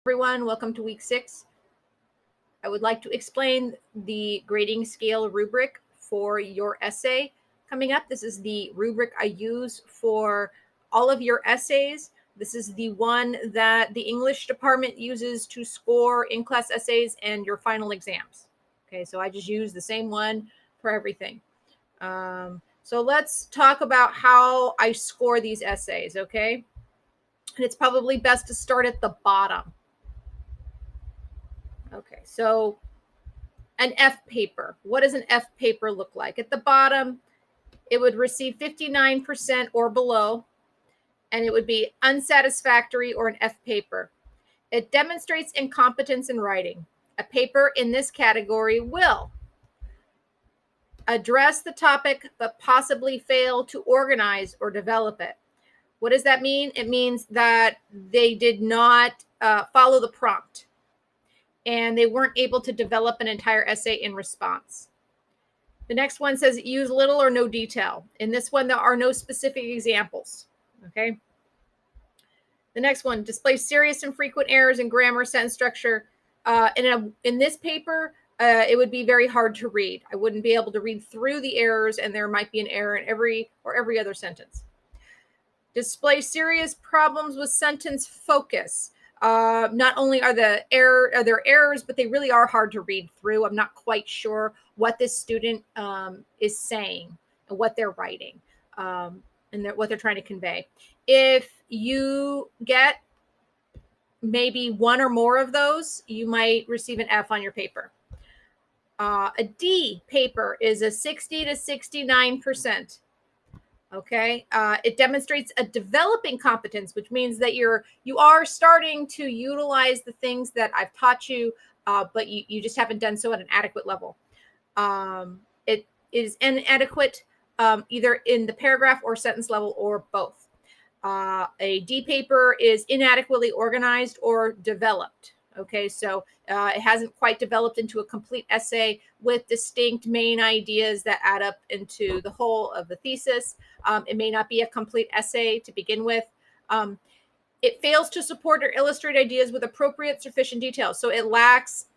everyone. Welcome to week 6. I would like to explain the grading scale rubric for your essay coming up. This is the rubric I use for all of your essays. This is the one that the English department uses to score in-class essays and your final exams. Okay, so I just use the same one for everything. So let's talk about how I score these essays, okay? And it's probably best to start at the bottom. Okay, so an F paper. What does an F paper look like? At the bottom, it would receive 59% or below, and it would be unsatisfactory or an F paper. It demonstrates incompetence in writing. A paper in this category will address the topic but possibly fail to organize or develop it. What does that mean? It means that they did not follow the prompt and they weren't able to develop an entire essay in response. The next one says use little or no detail. In this one, there are no specific examples. Okay. The next one, display serious and frequent errors in grammar, sentence structure. In this paper, it would be very hard to read. I wouldn't be able to read through the errors, and there might be an error in every other sentence. Display serious problems with sentence focus. Not only are there errors, but they really are hard to read through. I'm not quite sure what this student is saying and what they're writing and what they're trying to convey. If you get maybe one or more of those, you might receive an F on your paper. A D paper is a 60 to 69%. Okay, it demonstrates a developing competence, which means that you are starting to utilize the things that I've taught you, but you just haven't done so at an adequate level. It is inadequate either in the paragraph or sentence level or both. A D paper is inadequately organized or developed. Okay, so it hasn't quite developed into a complete essay with distinct main ideas that add up into the whole of the thesis. It may not be a complete essay to begin with. It fails to support or illustrate ideas with appropriate, sufficient detail. So it lacks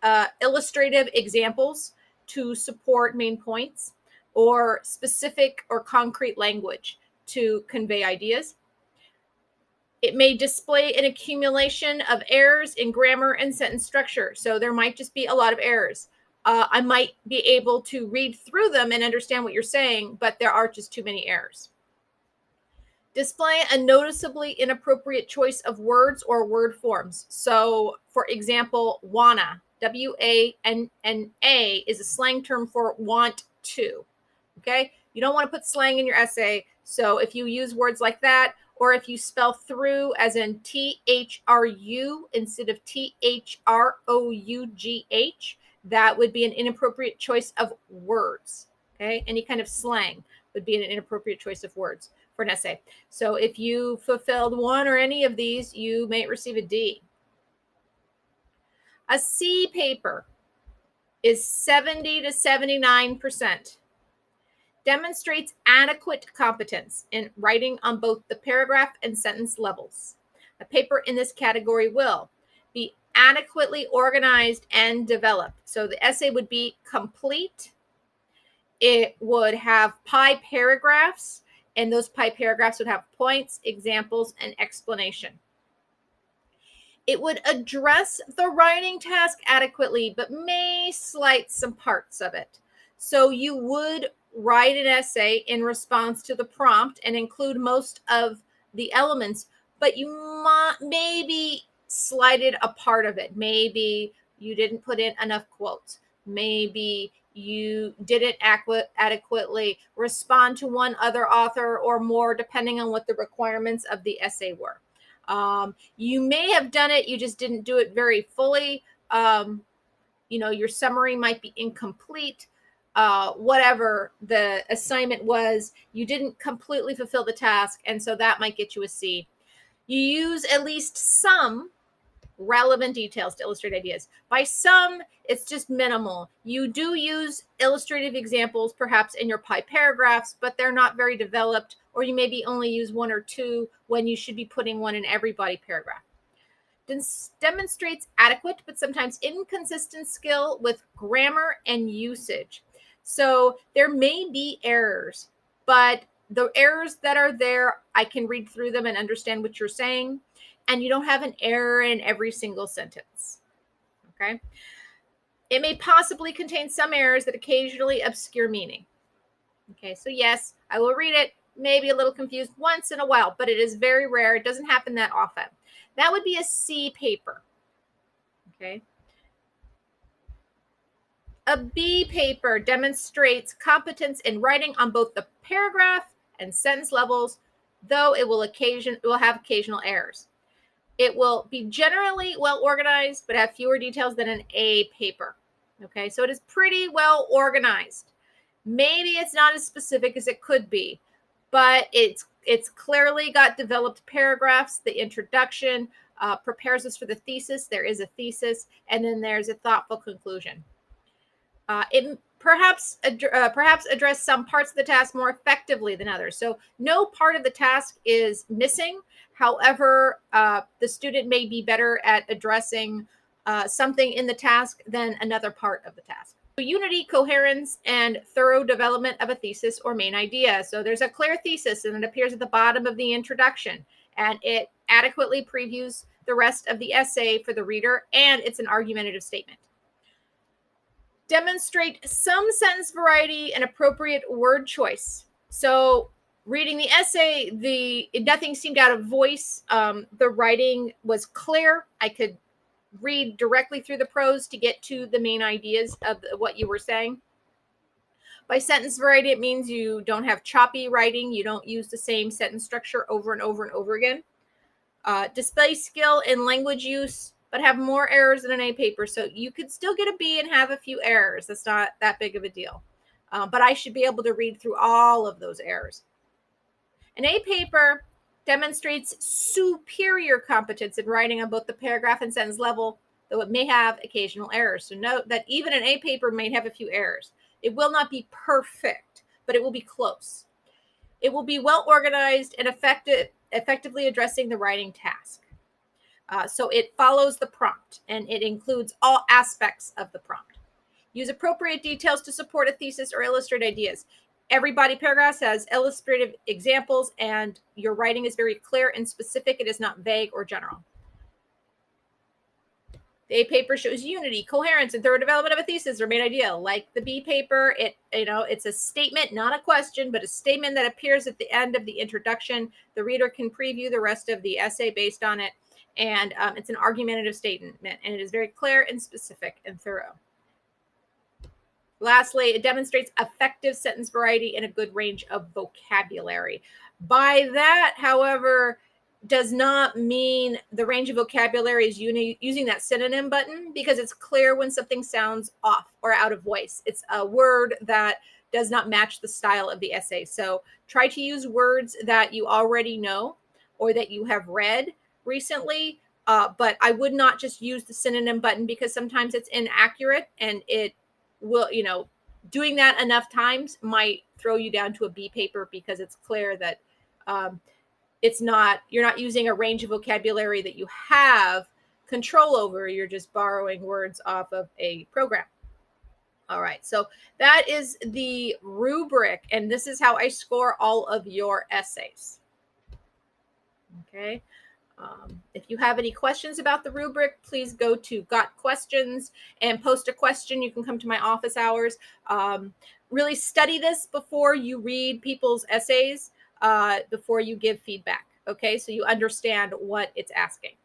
illustrative examples to support main points or specific or concrete language to convey ideas. It may display an accumulation of errors in grammar and sentence structure. So there might just be a lot of errors. I might be able to read through them and understand what you're saying, but there are just too many errors. Display a noticeably inappropriate choice of words or word forms. So, for example, wanna, W-A-N-N-A, is a slang term for want to. Okay? You don't want to put slang in your essay. So if you use words like that, or if you spell through as in T-H-R-U instead of T-H-R-O-U-G-H, that would be an inappropriate choice of words. Okay? Any kind of slang would be an inappropriate choice of words for an essay. So if you fulfilled one or any of these, you may receive a D. A C paper is 70 to 79%. Demonstrates adequate competence in writing on both the paragraph and sentence levels. A paper in this category will be adequately organized and developed. So the essay would be complete. It would have pie paragraphs, and those pie paragraphs would have points, examples, and explanation. It would address the writing task adequately, but may slight some parts of it. So you would write an essay in response to the prompt and include most of the elements, but you maybe slighted a part of it. Maybe you didn't put in enough quotes. Maybe you didn't adequately respond to one other author or more, depending on what the requirements of the essay were. You may have done it, you just didn't do it very fully. Your summary might be incomplete. Whatever the assignment was, you didn't completely fulfill the task, and so that might get you a C. You use at least some relevant details to illustrate ideas. By some, it's just minimal. You do use illustrative examples perhaps in your pie paragraphs, but they're not very developed, or you maybe only use one or two when you should be putting one in every body paragraph. Demonstrates adequate but sometimes inconsistent skill with grammar and usage. So there may be errors, but the errors that are there, I can read through them and understand what you're saying. And you don't have an error in every single sentence. Okay. It may possibly contain some errors that occasionally obscure meaning. Okay. So yes, I will read it, maybe a little confused once in a while, but it is very rare. It doesn't happen that often. That would be a C paper. Okay. A B paper demonstrates competence in writing on both the paragraph and sentence levels, though it will have occasional errors. It will be generally well organized, but have fewer details than an A paper. Okay, so it is pretty well organized. Maybe it's not as specific as it could be, but it's clearly got developed paragraphs. The introduction prepares us for the thesis. There is a thesis, and then there's a thoughtful conclusion. It perhaps address some parts of the task more effectively than others. So no part of the task is missing. However, the student may be better at addressing something in the task than another part of the task. So unity, coherence, and thorough development of a thesis or main idea. So there's a clear thesis, and it appears at the bottom of the introduction, and it adequately previews the rest of the essay for the reader, and it's an argumentative statement. Demonstrate some sentence variety and appropriate word choice. So reading the essay, nothing seemed out of voice. The writing was clear. I could read directly through the prose to get to the main ideas of what you were saying. By sentence variety, it means you don't have choppy writing. You don't use the same sentence structure over and over and over again. Display skill in language use, but have more errors than an A paper. So you could still get a B and have a few errors. That's not that big of a deal. But I should be able to read through all of those errors. An A paper demonstrates superior competence in writing on both the paragraph and sentence level, though it may have occasional errors. So note that even an A paper may have a few errors. It will not be perfect, but it will be close. It will be well organized and effectively addressing the writing task. So it follows the prompt, and it includes all aspects of the prompt. Use appropriate details to support a thesis or illustrate ideas. Every body paragraph has illustrative examples, and your writing is very clear and specific. It is not vague or general. The A paper shows unity, coherence, and thorough development of a thesis or main idea. Like the B paper, it's a statement, not a question, but a statement that appears at the end of the introduction. The reader can preview the rest of the essay based on it. And it's an argumentative statement, and it is very clear and specific and thorough. Lastly, it demonstrates effective sentence variety and a good range of vocabulary. By that, however, does not mean the range of vocabulary is using that synonym button, because it's clear when something sounds off or out of voice. It's a word that does not match the style of the essay. So try to use words that you already know or that you have read recently, but I would not just use the synonym button, because sometimes it's inaccurate, and it will, doing that enough times might throw you down to a B paper, because it's clear that you're not using a range of vocabulary that you have control over. You're just borrowing words off of a program. All right, so that is the rubric, and this is how I score all of your essays. Okay. If you have any questions about the rubric, please go to Got Questions and post a question. You can come to my office hours. Really study this before you read people's essays, before you give feedback. Okay, so you understand what it's asking.